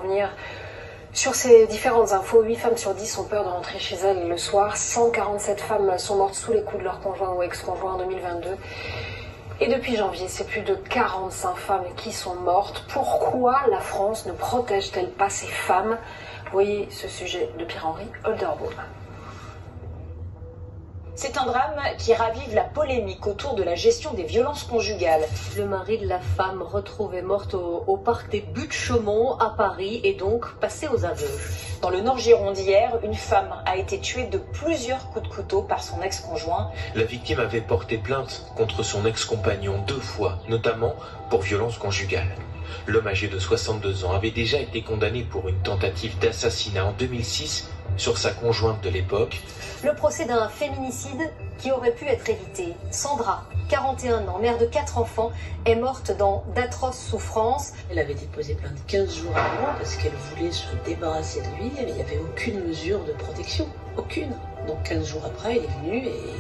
revenir sur ces différentes infos. 8 femmes sur 10 ont peur de rentrer chez elles le soir. 147 femmes sont mortes sous les coups de leur conjoint ou ex-conjoint en 2022. Et depuis janvier, c'est plus de 45 femmes qui sont mortes. Pourquoi la France ne protège-t-elle pas ces femmes? Voyez ce sujet de Pierre-Henri Holderbaum. C'est un drame qui ravive la polémique autour de la gestion des violences conjugales. Le mari de la femme retrouvée morte au parc des Buttes-Chaumont à Paris est donc passé aux aveux. Dans le Nord-Gironde d'hier, une femme a été tuée de plusieurs coups de couteau par son ex-conjoint. La victime avait porté plainte contre son ex-compagnon 2 fois, notamment pour violence conjugale. L'homme âgé de 62 ans avait déjà été condamné pour une tentative d'assassinat en 2006 sur sa conjointe de l'époque. Le procès d'un féminicide qui aurait pu être évité. Sandra, 41 ans, mère de 4 enfants, est morte dans d'atroces souffrances. Elle avait déposé plainte 15 jours avant parce qu'elle voulait se débarrasser de lui. Il n'y avait aucune mesure de protection. Aucune. Donc 15 jours après, il est venu et,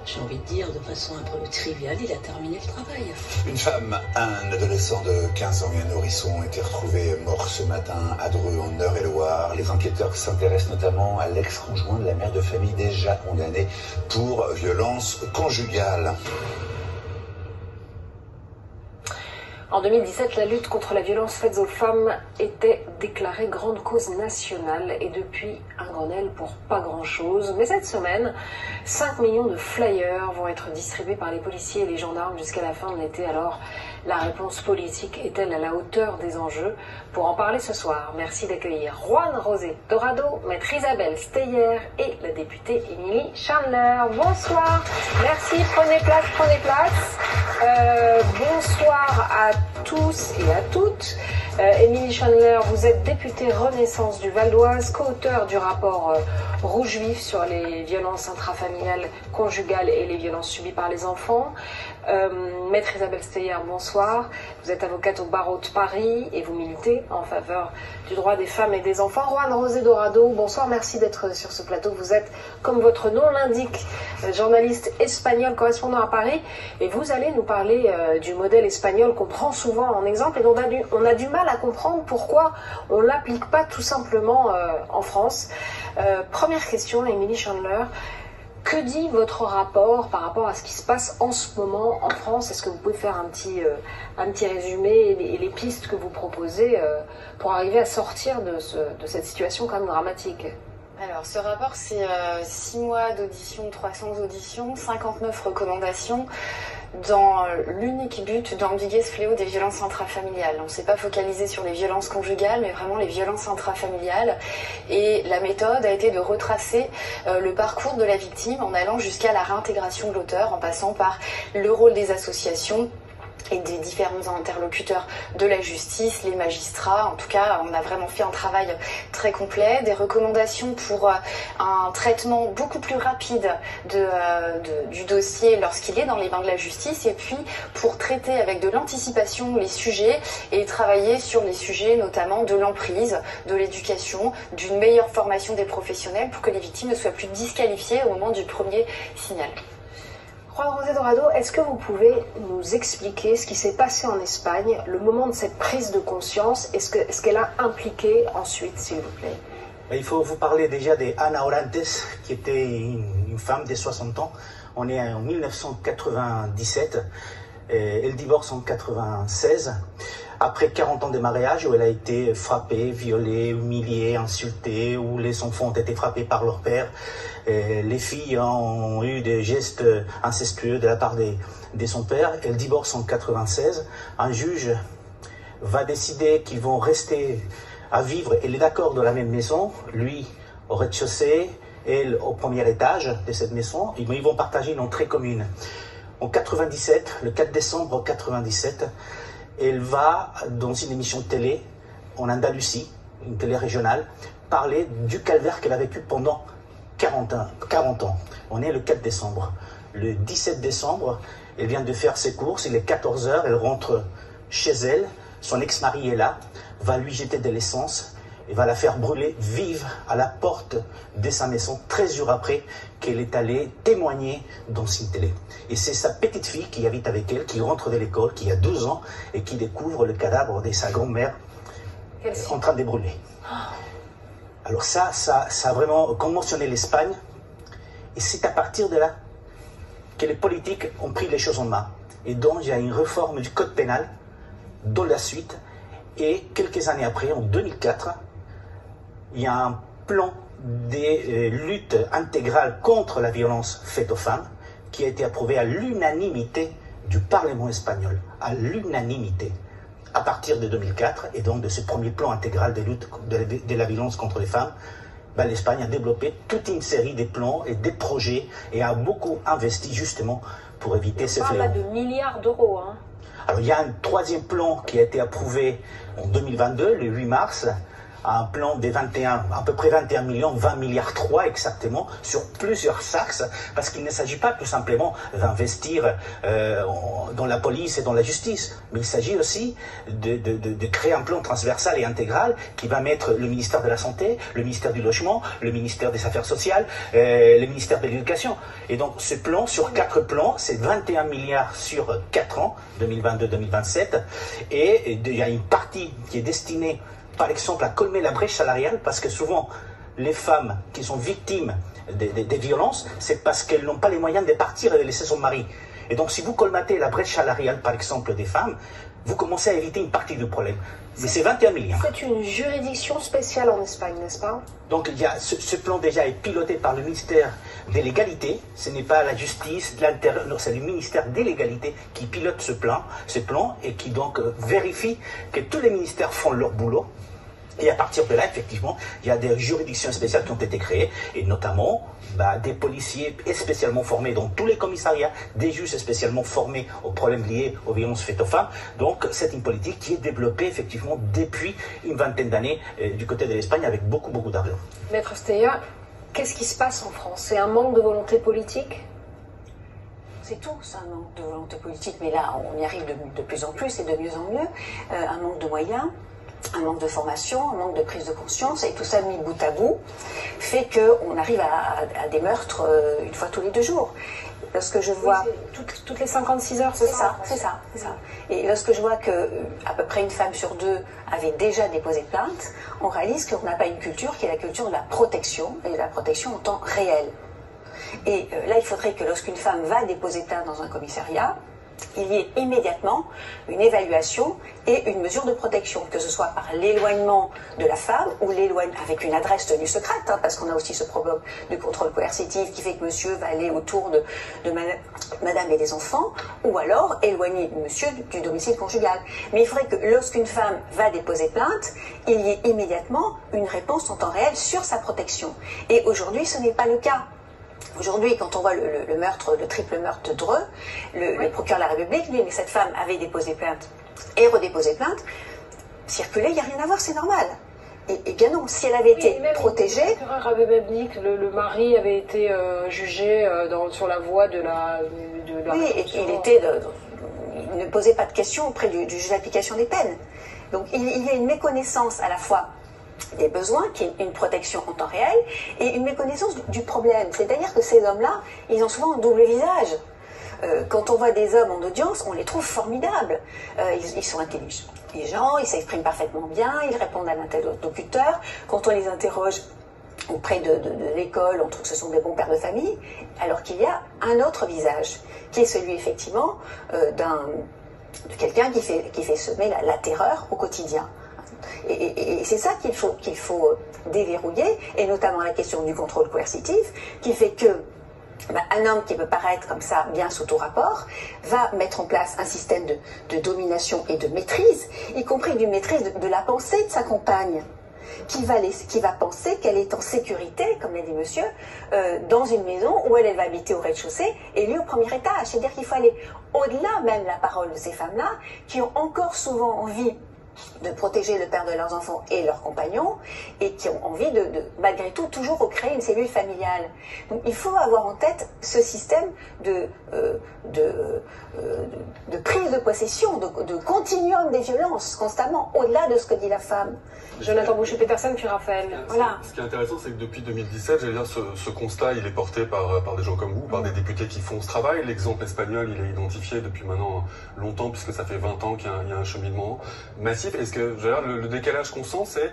j'ai envie de dire de façon un peu triviale, il a terminé le travail. Une femme, un adolescent de 15 ans et un nourrisson ont été retrouvés morts ce matin à Dreux, en Eure-et-Loire. Les enquêteurs s'intéressent notamment à l'ex-conjoint de la mère de famille déjà condamnée pour violence conjugale. En 2017, la lutte contre la violence faite aux femmes était déclarée grande cause nationale et depuis un Grenelle pour pas grand-chose. Mais cette semaine, 5 millions de flyers vont être distribués par les policiers et les gendarmes jusqu'à la fin de l'été. Alors, la réponse politique est-elle à la hauteur des enjeux? Pour en parler ce soir, merci d'accueillir Juan José Dorado, maître Isabelle Steyer et la députée Émilie Chandler. Bonsoir, merci, prenez place, prenez place. Bonsoir à tous et à toutes. Émilie Chandler, vous êtes députée Renaissance du Val d'Oise, co-auteur du rapport Rouge Vif sur les violences intrafamiliales, conjugales et les violences subies par les enfants. Maître Isabelle Steyer, bonsoir. Vous êtes avocate au barreau de Paris et vous militez en faveur du droit des femmes et des enfants. Juan José Dorado, bonsoir, merci d'être sur ce plateau. Vous êtes, comme votre nom l'indique, journaliste espagnol correspondant à Paris et vous allez nous parler du modèle espagnol qu'on prend souvent en exemple et dont on a du mal à comprendre pourquoi on ne l'applique pas tout simplement en France. Première question, Émilie Chandler. Que dit votre rapport par rapport à ce qui se passe en ce moment en France? Est-ce que vous pouvez faire un petit résumé et les pistes que vous proposez pour arriver à sortir de cette situation quand même dramatique? Alors, ce rapport, c'est 6 mois d'audition, 300 auditions, 59 recommandations dans l'unique but d'endiguer ce fléau des violences intrafamiliales. On ne s'est pas focalisé sur les violences conjugales, mais vraiment les violences intrafamiliales. Et la méthode a été de retracer le parcours de la victime en allant jusqu'à la réintégration de l'auteur, en passant par le rôle des associations et des différents interlocuteurs de la justice, les magistrats. En tout cas, on a vraiment fait un travail très complet, des recommandations pour un traitement beaucoup plus rapide du dossier lorsqu'il est dans les mains de la justice, et puis pour traiter avec de l'anticipation les sujets et travailler sur les sujets notamment de l'emprise, de l'éducation, d'une meilleure formation des professionnels pour que les victimes ne soient plus disqualifiées au moment du premier signal. Juan José Dorado, est-ce que vous pouvez nous expliquer ce qui s'est passé en Espagne, le moment de cette prise de conscience, est-ce qu'elle a impliqué ensuite, s'il vous plaît? Il faut vous parler déjà d'Ana Orantes, qui était une femme de 60 ans. On est en 1997, elle divorce en 1996, après 40 ans de mariage où elle a été frappée, violée, humiliée, insultée, où les enfants ont été frappés par leur père. Les filles ont eu des gestes incestueux de la part de son père. Elle divorce en 1996. Un juge va décider qu'ils vont rester à vivre. Elle est d'accord dans la même maison, lui au rez-de-chaussée, elle au premier étage de cette maison. Mais ils vont partager une entrée commune. En 1997, le 4 décembre 1997, elle va dans une émission de télé en Andalousie, une télé régionale, parler du calvaire qu'elle a vécu pendant 40 ans. On est le 4 décembre. Le 17 décembre, elle vient de faire ses courses, il est 14 h, elle rentre chez elle, son ex-mari est là, va lui jeter de l'essence et va la faire brûler vive à la porte de sa maison 13 jours après qu'elle est allée témoigner dans une télé. Et c'est sa petite fille qui habite avec elle, qui rentre de l'école, qui a 12 ans et qui découvre le cadavre de sa grand-mère en train de brûler. Alors ça a vraiment commotionné l'Espagne. Et c'est à partir de là que les politiques ont pris les choses en main. Et donc il y a une réforme du code pénal dans la suite. Et quelques années après, en 2004, il y a un plan de lutte intégrale contre la violence faite aux femmes qui a été approuvé à l'unanimité du Parlement espagnol. À l'unanimité. À partir de 2004, et donc de ce premier plan intégral de lutte de la violence contre les femmes, l'Espagne a développé toute une série de plans et des projets et a beaucoup investi justement pour éviter ces fléaux. On parle là de milliards d'euros. Hein. Alors il y a un troisième plan qui a été approuvé en 2022, le 8 mars, un plan de à peu près 21 millions, 20 milliards 3 exactement, sur plusieurs axes, parce qu'il ne s'agit pas tout simplement d'investir dans la police et dans la justice, mais il s'agit aussi de créer un plan transversal et intégral qui va mettre le ministère de la Santé, le ministère du Logement, le ministère des Affaires sociales, le ministère de l'Éducation. Et donc ce plan, sur 4 plans, c'est 21 milliards sur 4 ans, 2022-2027, et il y a une partie qui est destinée par exemple à colmer la brèche salariale, parce que souvent les femmes qui sont victimes des violences, c'est parce qu'elles n'ont pas les moyens de partir et de laisser son mari. Et donc si vous colmatez la brèche salariale par exemple des femmes, vous commencez à éviter une partie du problème. Mais c'est 21 milliards. C'est une juridiction spéciale en Espagne, n'est-ce pas? Donc il y a ce plan déjà est piloté par le ministère de l'égalité, ce n'est pas la justice, l'intérieur, c'est le ministère de l'égalité qui pilote ce plan et qui donc vérifie que tous les ministères font leur boulot. Et à partir de là, effectivement, il y a des juridictions spéciales qui ont été créées, et notamment des policiers spécialement formés dans tous les commissariats, des juges spécialement formés aux problèmes liés aux violences faites aux femmes. Donc c'est une politique qui est développée effectivement depuis une vingtaine d'années du côté de l'Espagne avec beaucoup d'argent. Maître Steya, qu'est-ce qui se passe en France? C'est un manque de volonté politique? C'est tout, c'est un manque de volonté politique, mais là on y arrive de plus en plus et de mieux en mieux. Un manque de moyens, un manque de formation, un manque de prise de conscience, et tout ça mis bout à bout fait qu'on arrive à des meurtres une fois tous les 2 jours. Lorsque je vois... Oui, toutes les 56 heures, c'est ça. Et lorsque je vois que à peu près une femme sur 2 avait déjà déposé plainte, on réalise qu'on n'a pas une culture qui est la culture de la protection, et de la protection en temps réel. Et là, il faudrait que lorsqu'une femme va déposer plainte dans un commissariat, il y ait immédiatement une évaluation et une mesure de protection, que ce soit par l'éloignement de la femme ou l'éloignement avec une adresse tenue secrète, parce qu'on a aussi ce problème de contrôle coercitif qui fait que monsieur va aller autour de madame et des enfants, ou alors éloigner monsieur du domicile conjugal. Mais il faudrait que lorsqu'une femme va déposer plainte, il y ait immédiatement une réponse en temps réel sur sa protection. Et aujourd'hui, ce n'est pas le cas. Aujourd'hui, quand on voit le triple meurtre de Dreux, le procureur de la République, lui, mais cette femme avait déposé plainte et redéposé plainte, circuler, il n'y a rien à voir, c'est normal. Et bien non, si elle avait été protégée... Le procureur avait même dit que le mari avait été jugé sur la voie de la... Oui, et il ne posait pas de questions auprès du juge d'application des peines. Donc il y a une méconnaissance à la fois des besoins, qui est une protection en temps réel, et une méconnaissance du problème. C'est-à-dire que ces hommes-là, ils ont souvent un double visage. Quand on voit des hommes en audience, on les trouve formidables. Ils sont intelligents, ils s'expriment parfaitement bien, ils répondent à l'interlocuteur. Quand on les interroge auprès de l'école, on trouve que ce sont des bons pères de famille, alors qu'il y a un autre visage, qui est celui effectivement de quelqu'un qui fait semer la terreur au quotidien. Et c'est ça qu'il faut déverrouiller, et notamment la question du contrôle coercitif, qui fait que un homme qui peut paraître comme ça bien sous tout rapport va mettre en place un système de domination et de maîtrise, y compris d'une maîtrise de la pensée de sa compagne, qui va penser qu'elle est en sécurité, comme l'a dit monsieur, dans une maison où elle va habiter au rez-de-chaussée et lui au premier étage. C'est-à-dire qu'il faut aller au-delà même de la parole de ces femmes-là, qui ont encore souvent envie de protéger le père de leurs enfants et leurs compagnons, et qui ont envie malgré tout, toujours recréer une cellule familiale. Donc il faut avoir en tête ce système de prise de possession, de continuum des violences, constamment, au-delà de ce que dit la femme. Jonathan Boucher-Petersen, puis Raphaël. Voilà. Ce qui est intéressant, c'est que depuis 2017, j'allais dire, ce constat, il est porté par des gens comme vous, par des députés qui font ce travail. L'exemple espagnol, il est identifié depuis maintenant longtemps, puisque ça fait 20 ans qu'il y a un cheminement massif massif. Et le décalage qu'on sent, c'est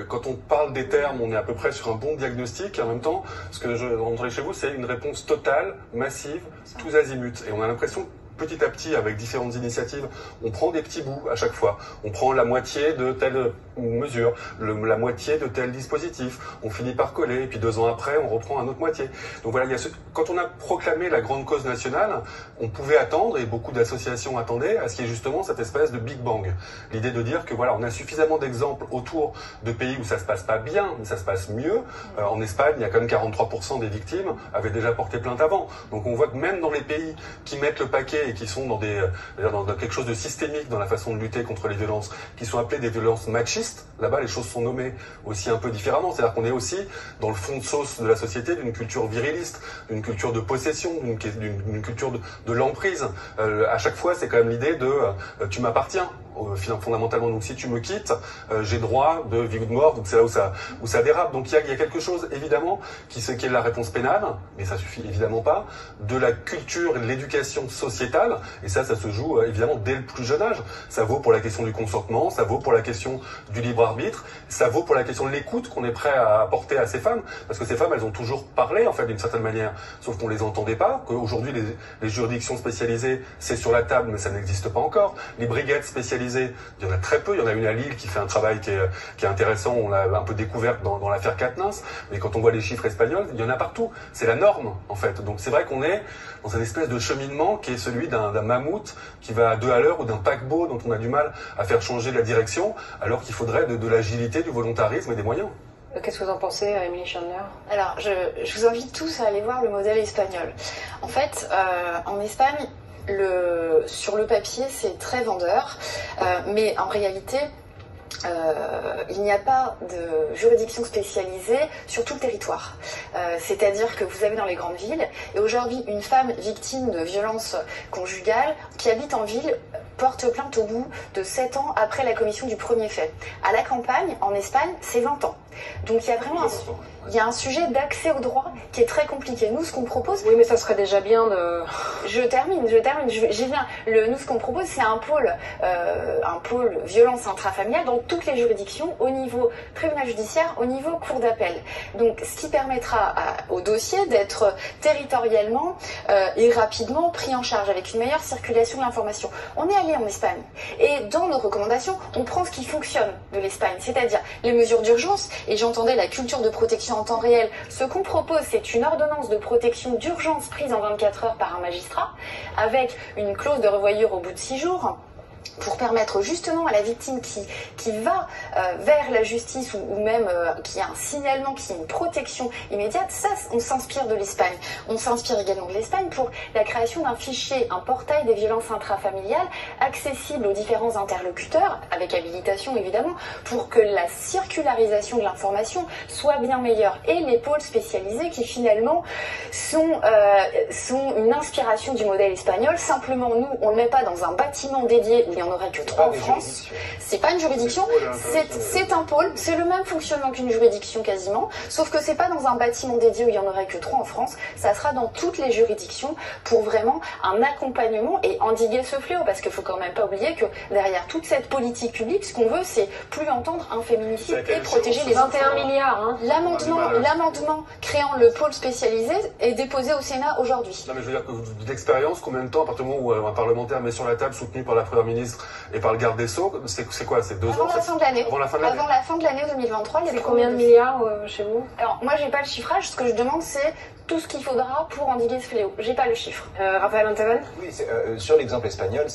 quand on parle des termes, on est à peu près sur un bon diagnostic. Et en même temps, ce que je rentrais chez vous, c'est une réponse totale, massive, tous azimuts. Et on a l'impression petit à petit, avec différentes initiatives, on prend des petits bouts à chaque fois. On prend la moitié de telle mesure, la moitié de tel dispositif. On finit par coller, et puis 2 ans après, on reprend un autre moitié. Donc voilà, quand on a proclamé la grande cause nationale, on pouvait attendre, et beaucoup d'associations attendaient, à ce qu'il y ait justement cette espèce de Big Bang. L'idée de dire que voilà, on a suffisamment d'exemples autour de pays où ça se passe pas bien, mais ça se passe mieux. En Espagne, il y a quand même 43% des victimes avaient déjà porté plainte avant. Donc on voit que même dans les pays qui mettent le paquet et qui sont dans quelque chose de systémique dans la façon de lutter contre les violences, qui sont appelées des violences machistes, là-bas les choses sont nommées aussi un peu différemment. C'est-à-dire qu'on est aussi dans le fond de sauce de la société d'une culture viriliste, d'une culture de possession, d'une culture de l'emprise. À chaque fois, c'est quand même l'idée de tu m'appartiens. Fondamentalement, donc si tu me quittes, j'ai droit de vie ou de mort, donc c'est là où ça dérape. Donc il y a quelque chose évidemment qui est la réponse pénale, mais ça suffit évidemment pas, de la culture et de l'éducation sociétale, et ça se joue évidemment dès le plus jeune âge. Ça vaut pour la question du consentement, ça vaut pour la question du libre arbitre, ça vaut pour la question de l'écoute qu'on est prêt à apporter à ces femmes, parce que ces femmes, elles ont toujours parlé en fait d'une certaine manière, sauf qu'on les entendait pas, qu'aujourd'hui les juridictions spécialisées, c'est sur la table, mais ça n'existe pas encore. Les brigades spécialisées, il y en a très peu. Il y en a une à Lille qui fait un travail qui est intéressant. On l'a un peu découvert dans l'affaire Quatennens. Mais quand on voit les chiffres espagnols, il y en a partout. C'est la norme, en fait. Donc c'est vrai qu'on est dans une espèce de cheminement qui est celui d'un mammouth qui va à 2 à l'heure ou d'un paquebot dont on a du mal à faire changer la direction, alors qu'il faudrait de l'agilité, du volontarisme et des moyens. Qu'est-ce que vous en pensez, Émilie Chandler? Alors, je vous invite tous à aller voir le modèle espagnol. En fait, en Espagne, sur le papier, c'est très vendeur, mais en réalité, il n'y a pas de juridiction spécialisée sur tout le territoire. C'est-à-dire que vous avez dans les grandes villes, et aujourd'hui, une femme victime de violences conjugales qui habite en ville porte plainte au bout de 7 ans après la commission du premier fait. À la campagne, en Espagne, c'est 20 ans. Donc il y a vraiment un sujet d'accès au droit qui est très compliqué. Nous, ce qu'on propose... Oui, mais ça serait déjà bien de... Je termine. J'y viens. Nous, ce qu'on propose, c'est un pôle violence intrafamiliale dans toutes les juridictions, au niveau tribunal judiciaire, au niveau cour d'appel. Donc, ce qui permettra au dossier d'être territorialement et rapidement pris en charge avec une meilleure circulation de l'information. On est allé en Espagne. Et dans nos recommandations, on prend ce qui fonctionne de l'Espagne, c'est-à-dire les mesures d'urgence. Et j'entendais la culture de protection en temps réel. Ce qu'on propose, c'est une ordonnance de protection d'urgence prise en 24 heures par un magistrat, avec une clause de revoyure au bout de 6 jours, pour permettre justement à la victime qui va vers la justice ou même qui a un signalement, qui a une protection immédiate. Ça, on s'inspire de l'Espagne. On s'inspire également de l'Espagne pour la création d'un fichier, un portail des violences intrafamiliales accessible aux différents interlocuteurs, avec habilitation évidemment, pour que la circularisation de l'information soit bien meilleure. Et les pôles spécialisés qui finalement sont une inspiration du modèle espagnol. Simplement, nous, on ne le met pas dans un bâtiment dédié où il n'y en aurait que 3 en France. C'est pas une juridiction, c'est un pôle, c'est le même fonctionnement qu'une juridiction quasiment, sauf que c'est pas dans un bâtiment dédié où il n'y en aurait que 3 en France, ça sera dans toutes les juridictions pour vraiment un accompagnement et endiguer ce fléau, parce qu'il faut quand même pas oublier que derrière toute cette politique publique, ce qu'on veut, c'est plus entendre un féminicide et protéger les 21 milliards. Hein. L'amendement créant le pôle spécialisé est déposé au Sénat aujourd'hui. Non mais je veux dire que d'expérience, combien de temps, à partir du moment où un parlementaire met sur la table, soutenu par la Première ministre et par le garde des Sceaux, c'est quoi? C'est 2 ans? Avant la fin de l'année. Avant la fin de l'année 2023. C'est combien de milliards chez vous? Alors, moi, j'ai pas le chiffrage. Ce que je demande, c'est tout ce qu'il faudra pour endiguer ce fléau. J'ai pas le chiffre. Raphaël Anteven? Oui, sur l'exemple espagnol,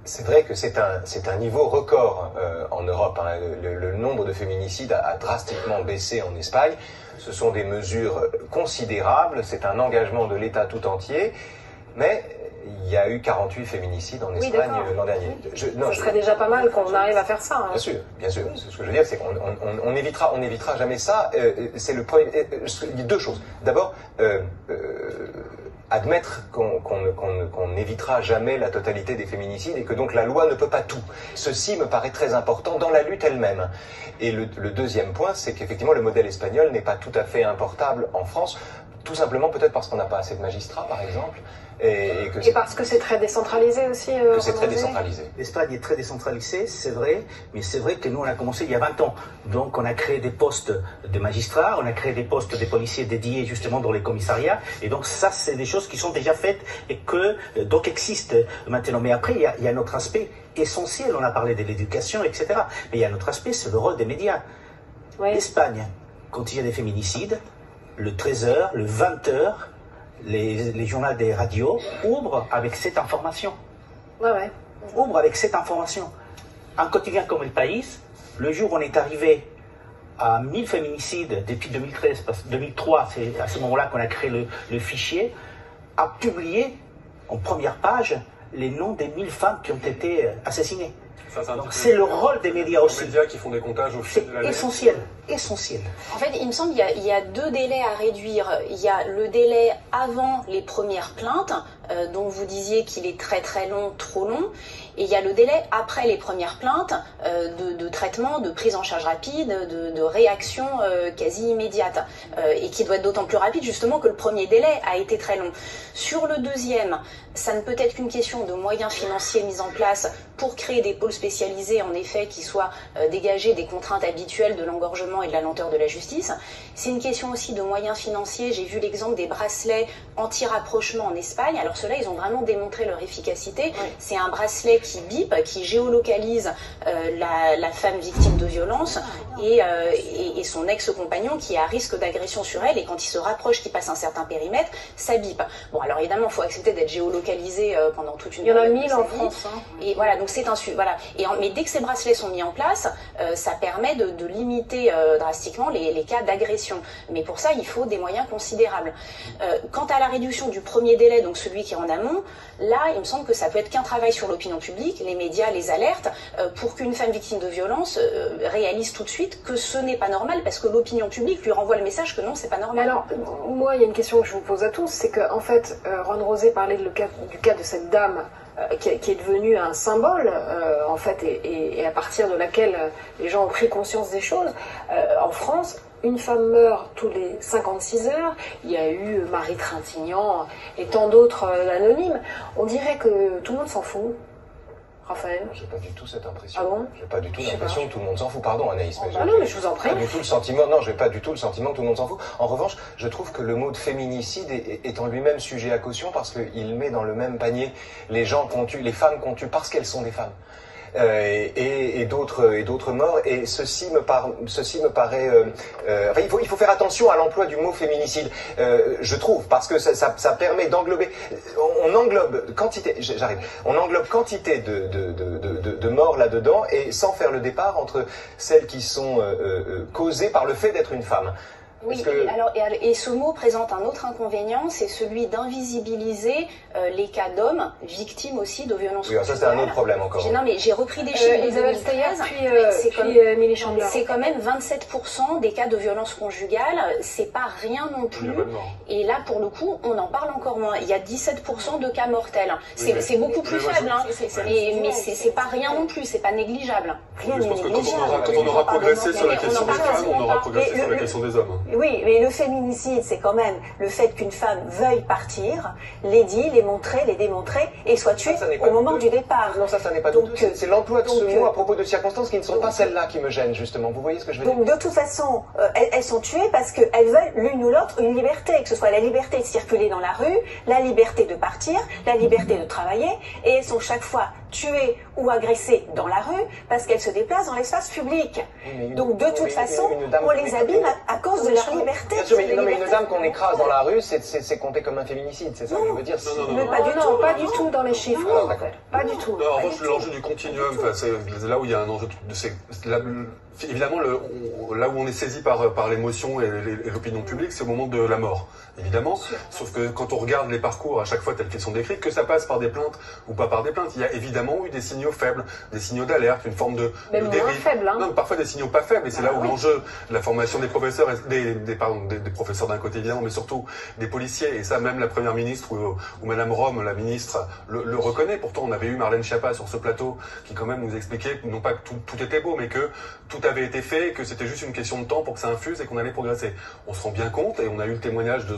c'est vrai que c'est un niveau record en Europe. Hein. Le nombre de féminicides a drastiquement baissé en Espagne. Ce sont des mesures considérables. C'est un engagement de l'État tout entier. Mais il y a eu 48 féminicides en Espagne l'an dernier. Ça serait déjà pas mal qu'on arrive à faire ça. Hein. Bien sûr. Ce que je veux dire, c'est qu'on évitera jamais ça. C'est le premier. Il y a 2 choses. D'abord, admettre qu'on n'évitera jamais la totalité des féminicides et que donc la loi ne peut pas tout. Ceci me paraît très important dans la lutte elle-même. Et le deuxième point, c'est qu'effectivement le modèle espagnol n'est pas tout à fait importable en France tout simplement peut-être parce qu'on n'a pas assez de magistrats, par exemple. Et parce que c'est très décentralisé aussi. Que c'est très décentralisé. L'Espagne est très décentralisée, c'est vrai, mais c'est vrai que nous on a commencé il y a 20 ans. Donc on a créé des postes de magistrats, on a créé des postes de policiers dédiés justement dans les commissariats. Et donc ça, c'est des choses qui sont déjà faites et que donc existent maintenant. Mais après, il y a un autre aspect essentiel, on a parlé de l'éducation, etc. Mais il y a un autre aspect, c'est le rôle des médias. Oui. L'Espagne, quand il y a des féminicides, le 13h, le 20h, les journaux des radios ouvrent avec cette information. Ouais. Ouvrent avec cette information. Un quotidien comme El País, le jour où on est arrivé à 1000 féminicides depuis 2013, parce que 2003, c'est à ce moment-là qu'on a créé le fichier, a publié en première page les noms des 1000 femmes qui ont été assassinées. C'est le rôle des médias aussi. Les médias qui font des comptages au fil de l'année. Essentiel. En fait, il me semble qu'il y a deux délais à réduire. Il y a le délai avant les premières plaintes, dont vous disiez qu'il est très très long, trop long. Et il y a le délai après les premières plaintes, de traitement, de prise en charge rapide, de réaction quasi immédiate. Et qui doit être d'autant plus rapide justement que le premier délai a été très long. Sur le deuxième, ça ne peut être qu'une question de moyens financiers mis en place pour créer des pôles spécialisés, en effet, qui soient dégagés des contraintes habituelles de l'engorgement et de la lenteur de la justice. C'est une question aussi de moyens financiers. J'ai vu l'exemple des bracelets anti-rapprochement en Espagne. Alors ceux-là, ils ont vraiment démontré leur efficacité. Oui. C'est un bracelet qui bip, qui géolocalise la femme victime de violence et son ex-compagnon qui est à risque d'agression sur elle. Et quand il se rapproche, qu'il passe un certain périmètre, ça bip. Bon, alors évidemment, il faut accepter d'être géolocalisé pendant toute une période. Il y en a 1000 en France. Hein. Et voilà, donc c'est un voilà. Mais dès que ces bracelets sont mis en place, ça permet de limiter drastiquement les cas d'agression. Mais pour ça, il faut des moyens considérables. Quant à la réduction du premier délai, donc celui qui est en amont, là, il me semble que ça peut être qu'un travail sur l'opinion publique, les médias, les alertes, pour qu'une femme victime de violence réalise tout de suite que ce n'est pas normal, parce que l'opinion publique lui renvoie le message que non, c'est pas normal. Alors, moi, il y a une question que je vous pose à tous, c'est qu'en fait, Ron Rosé parlait du cas de cette dame qui est devenue un symbole, en fait, et à partir de laquelle les gens ont pris conscience des choses. En France, une femme meurt tous les 56 heures. Il y a eu Marie Trintignant et tant d'autres anonymes. On dirait que tout le monde s'en fout. Raphaël ? J'ai pas du tout cette impression. Ah bon ? J'ai pas du tout l'impression que tout le monde s'en fout. Pardon Anaïs, mais non, mais je vous en prie. Pas du tout le sentiment. Non, j'ai pas du tout le sentiment que tout le monde s'en fout. En revanche, je trouve que le mot de féminicide est en lui-même sujet à caution parce qu'il met dans le même panier les gens qu'on tue, les femmes qu'on tue parce qu'elles sont des femmes. Et d'autres morts, et ceci me paraît enfin, il faut faire attention à l'emploi du mot féminicide, je trouve, parce que ça permet d'englober, on englobe quantité de morts là-dedans, et sans faire le départ entre celles qui sont causées par le fait d'être une femme. Oui, et ce mot présente un autre inconvénient, c'est celui d'invisibiliser les cas d'hommes victimes aussi de violences conjugales. Ça c'est un autre problème encore. Non mais j'ai repris des chiffres. Isabelle Steyer, puis Émilie Chandler. C'est quand même 27% des cas de violences conjugales, c'est pas rien non plus. Et là pour le coup, on en parle encore moins. Il y a 17% de cas mortels. C'est beaucoup plus faible, hein. Mais c'est pas rien non plus, c'est pas négligeable. Rien n'est négligeable. Quand on aura progressé sur la question des femmes, on aura progressé sur la question des hommes. Oui, mais le féminicide, c'est quand même le fait qu'une femme veuille partir, les dire, les montrer, les démontrer, et soit tuée au moment du départ. Non, ça n'est pas du tout. C'est l'emploi de ce mot à propos de circonstances qui ne sont pas celles-là qui me gênent, justement. Vous voyez ce que je veux dire ? Donc, de toute façon, elles sont tuées parce qu'elles veulent l'une ou l'autre une liberté, que ce soit la liberté de circuler dans la rue, la liberté de partir, la liberté de travailler, et elles sont chaque fois tuées ou agressées dans la rue parce qu'elles se déplacent dans l'espace public. Donc, de toute façon, on les abîme à cause de leur liberté. Bien sûr, mais une dame qu'on écrase dans la rue, c'est compté comme un féminicide, c'est ça que je veux dire. Non, pas du tout dans les chiffres. Pas du tout. En revanche, l'enjeu du continuum, c'est là où il y a un enjeu évidemment, là où on est saisi par l'émotion et l'opinion publique, c'est au moment de la mort, évidemment. Sauf que quand on regarde les parcours à chaque fois tels qu'ils sont décrits, que ça passe par des plaintes ou pas par des plaintes, il y a évidemment évidemment eu des signaux faibles, des signaux d'alerte, une forme de même moins faible, hein. Non, parfois des signaux pas faibles, et c'est là où l'enjeu de la formation des professeurs, des professeurs d'un côté évidemment, mais surtout des policiers, et ça même la Première ministre ou Madame Rome, la ministre, le reconnaît. Pourtant on avait eu Marlène Schiappa sur ce plateau qui quand même nous expliquait non pas que tout était beau, mais que tout avait été fait, et que c'était juste une question de temps pour que ça infuse et qu'on allait progresser. On se rend bien compte, et on a eu le témoignage de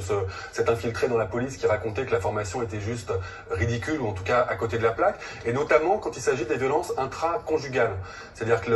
cet infiltré dans la police qui racontait que la formation était juste ridicule, ou en tout cas à côté de la plaque, et notamment quand il s'agit des violences intra-conjugales. C'est-à-dire que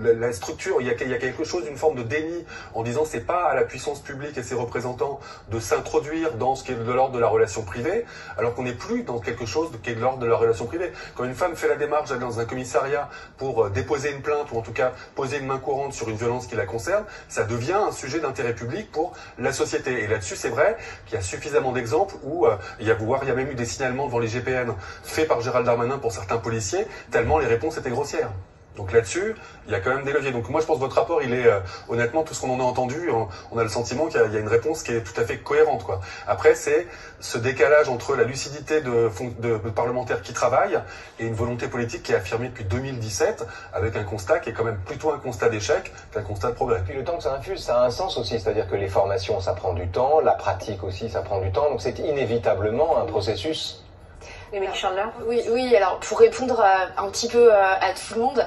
la structure, il y a quelque chose d'une forme de déni en disant c'est pas à la puissance publique et ses représentants de s'introduire dans ce qui est de l'ordre de la relation privée, alors qu'on n'est plus dans quelque chose qui est de l'ordre de la relation privée. Quand une femme fait la démarche d'aller dans un commissariat pour déposer une plainte, ou en tout cas poser une main courante sur une violence qui la concerne, ça devient un sujet d'intérêt public pour la société. Et là-dessus, c'est vrai qu'il y a suffisamment d'exemples où il y a même eu des signalements devant les GPN faits par Gérald Darmanin pour certains policiers, tellement les réponses étaient grossières. Donc là-dessus, il y a quand même des leviers. Donc moi, je pense que votre rapport, il est, honnêtement, tout ce qu'on en a entendu, on a le sentiment qu'il y a une réponse qui est tout à fait cohérente, quoi. Après, c'est ce décalage entre la lucidité de parlementaires qui travaillent et une volonté politique qui est affirmée depuis 2017, avec un constat qui est quand même plutôt un constat d'échec qu'un constat de progrès. Puis le temps que ça infuse, ça a un sens aussi. C'est-à-dire que les formations, ça prend du temps, la pratique aussi, ça prend du temps. Donc c'est inévitablement un processus. Oui, alors pour répondre un petit peu à tout le monde,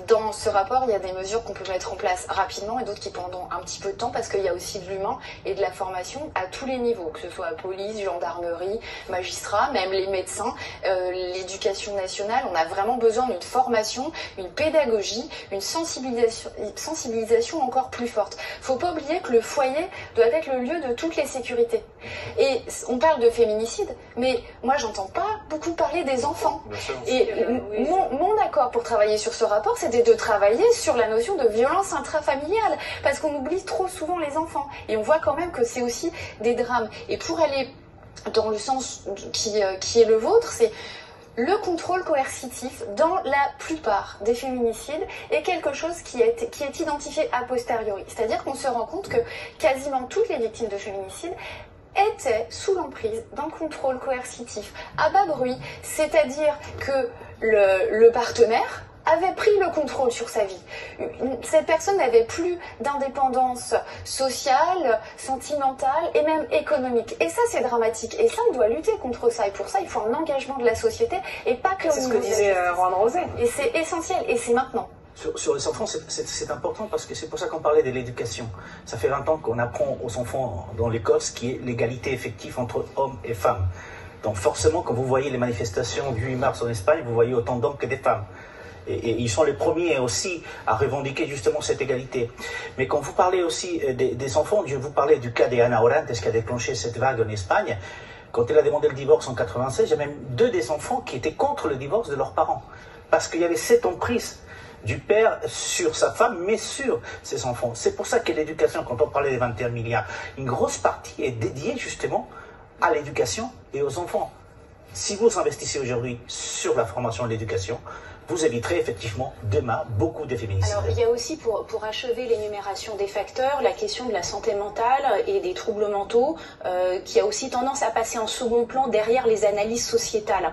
dans ce rapport, il y a des mesures qu'on peut mettre en place rapidement et d'autres qui prendront un petit peu de temps parce qu'il y a aussi de l'humain et de la formation à tous les niveaux, que ce soit police, gendarmerie, magistrats, même les médecins, l'éducation nationale. On a vraiment besoin d'une formation, une pédagogie, une sensibilisation encore plus forte. Faut pas oublier que le foyer doit être le lieu de toutes les sécurités. Et on parle de féminicide, mais moi j'entends pas beaucoup parler des enfants. Et mon accord pour travailler sur ce rapport, c'était de travailler sur la notion de violence intrafamiliale, parce qu'on oublie trop souvent les enfants. Et on voit quand même que c'est aussi des drames. Et pour aller dans le sens qui est le vôtre, c'est le contrôle coercitif dans la plupart des féminicides est quelque chose qui est identifié a posteriori. C'est-à-dire qu'on se rend compte que quasiment toutes les victimes de féminicide étaient sous l'emprise d'un contrôle coercitif à bas bruit, c'est-à-dire que le partenaire avait pris le contrôle sur sa vie. Cette personne n'avait plus d'indépendance sociale, sentimentale et même économique. Et ça, c'est dramatique. Et ça, on doit lutter contre ça. Et pour ça, il faut un engagement de la société et pas que... C'est ce que disait Juan Rosé. Et c'est essentiel. Et c'est maintenant. Sur les enfants, c'est important parce que c'est pour ça qu'on parlait de l'éducation. Ça fait 20 ans qu'on apprend aux enfants dans l'école ce qui est l'égalité effective entre hommes et femmes. Donc forcément, quand vous voyez les manifestations du 8 mars en Espagne, vous voyez autant d'hommes que des femmes. Et ils sont les premiers aussi à revendiquer justement cette égalité. Mais quand vous parlez aussi des enfants, je vous parlais du cas d'Ana Orantes qui a déclenché cette vague en Espagne. Quand elle a demandé le divorce en 96, il y a même 2 des enfants qui étaient contre le divorce de leurs parents. Parce qu'il y avait cette emprise du père sur sa femme, mais sur ses enfants. C'est pour ça que l'éducation, quand on parlait des 21 milliards, une grosse partie est dédiée justement à l'éducation et aux enfants. Si vous investissez aujourd'hui sur la formation et l'éducation, vous éviterez effectivement demain beaucoup de féminicides. Alors il y a aussi, pour achever l'énumération des facteurs, la question de la santé mentale et des troubles mentaux qui a aussi tendance à passer en second plan derrière les analyses sociétales.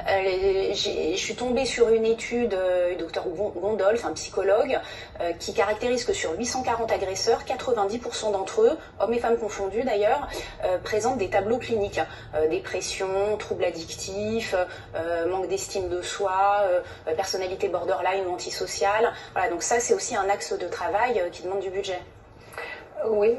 Je suis tombée sur une étude du docteur Gondolf, un psychologue, qui caractérise que sur 840 agresseurs, 90% d'entre eux, hommes et femmes confondus d'ailleurs, présentent des tableaux cliniques. Dépression, troubles addictifs, manque d'estime de soi, personnalité borderline ou antisociale. Voilà, donc ça, c'est aussi un axe de travail qui demande du budget. Oui,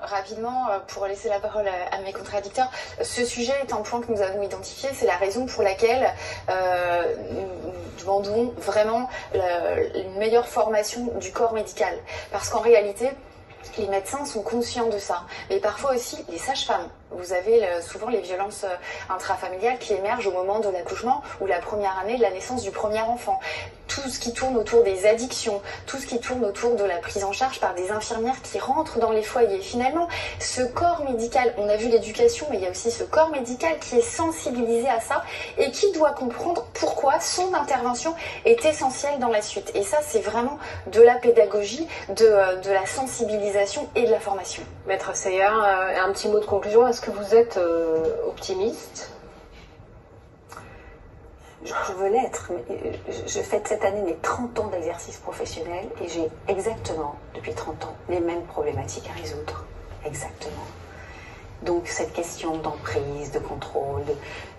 rapidement, pour laisser la parole à mes contradicteurs, ce sujet est un point que nous avons identifié, c'est la raison pour laquelle nous demandons vraiment une meilleure formation du corps médical. Parce qu'en réalité, les médecins sont conscients de ça, mais parfois aussi les sages-femmes. Vous avez souvent les violences intrafamiliales qui émergent au moment de l'accouchement ou la première année de la naissance du premier enfant. Tout ce qui tourne autour des addictions, tout ce qui tourne autour de la prise en charge par des infirmières qui rentrent dans les foyers. Finalement, ce corps médical, on a vu l'éducation, mais il y a aussi ce corps médical qui est sensibilisé à ça et qui doit comprendre pourquoi son intervention est essentielle dans la suite. Et ça, c'est vraiment de la pédagogie, de la sensibilisation et de la formation. Maître Seya, un petit mot de conclusion. Est-ce que vous êtes optimiste ? je veux l'être. Je fête cette année mes 30 ans d'exercice professionnel et j'ai exactement, depuis 30 ans, les mêmes problématiques à résoudre. Exactement. Donc cette question d'emprise, de contrôle,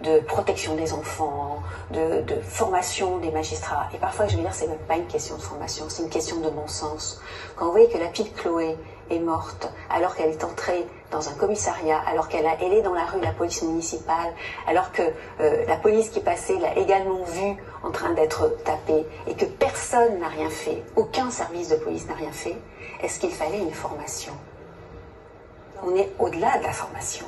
de protection des enfants, de formation des magistrats. Et parfois, je veux dire, c'est même pas une question de formation, c'est une question de bon sens. Quand vous voyez que la petite Chloé est morte alors qu'elle est entrée dans un commissariat, alors qu'elle est dans la rue, la police municipale, alors que la police qui passait l'a également vue en train d'être tapée et que personne n'a rien fait, aucun service de police n'a rien fait, est-ce qu'il fallait une formation ? On est au-delà de la formation.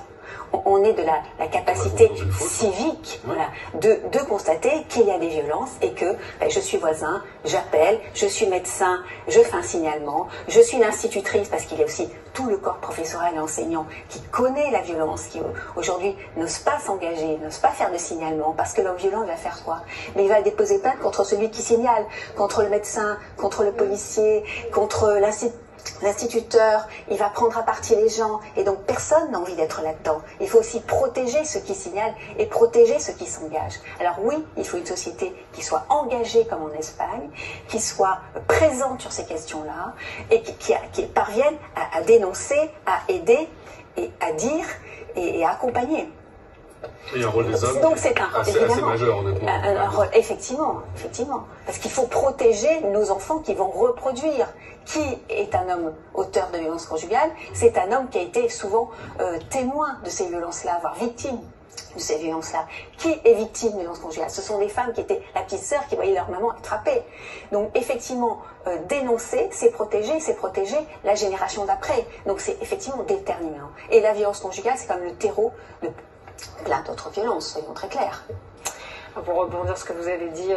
On est de la capacité civique, voilà, de constater qu'il y a des violences et que je suis voisin, j'appelle, je suis médecin, je fais un signalement, je suis l'institutrice parce qu'il y a aussi tout le corps professoral et enseignant qui connaît la violence, qui aujourd'hui n'ose pas s'engager, n'ose pas faire de signalement parce que l'homme violent va faire quoi? Mais il va déposer plainte contre celui qui signale, contre le médecin, contre le policier, contre l'instituteur, il va prendre à partie les gens et donc personne n'a envie d'être là-dedans. Il faut aussi protéger ceux qui signalent et protéger ceux qui s'engagent. Alors oui, il faut une société qui soit engagée comme en Espagne, qui soit présente sur ces questions-là et qui parvienne à dénoncer, à aider et à dire et à accompagner. Et un rôle des hommes donc c'est assez majeur, honnêtement. Un rôle, effectivement. Parce qu'il faut protéger nos enfants qui vont reproduire. Qui est un homme auteur de violences conjugales? C'est un homme qui a été souvent témoin de ces violences-là, voire victime de ces violences-là. Qui est victime de violences conjugales? Ce sont des femmes qui étaient la petite sœur qui voyait leur maman attrapée. Donc effectivement, dénoncer, c'est protéger la génération d'après. Donc c'est effectivement déterminant. Et la violence conjugale, c'est comme le terreau de plein d'autres violences, soyons très clairs. Pour rebondir sur ce que vous avez dit,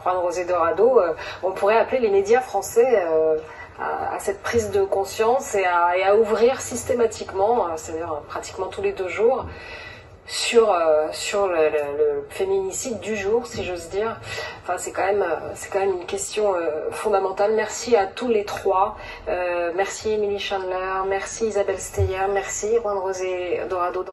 Juan José Dorado, on pourrait appeler les médias français à cette prise de conscience et à ouvrir systématiquement, c'est-à-dire pratiquement tous les 2 jours, sur le féminicide du jour, si j'ose dire. Enfin, c'est quand même une question fondamentale. Merci à tous les 3. Merci Émilie Chandler, merci Isabelle Steyer, merci Juan José Dorado.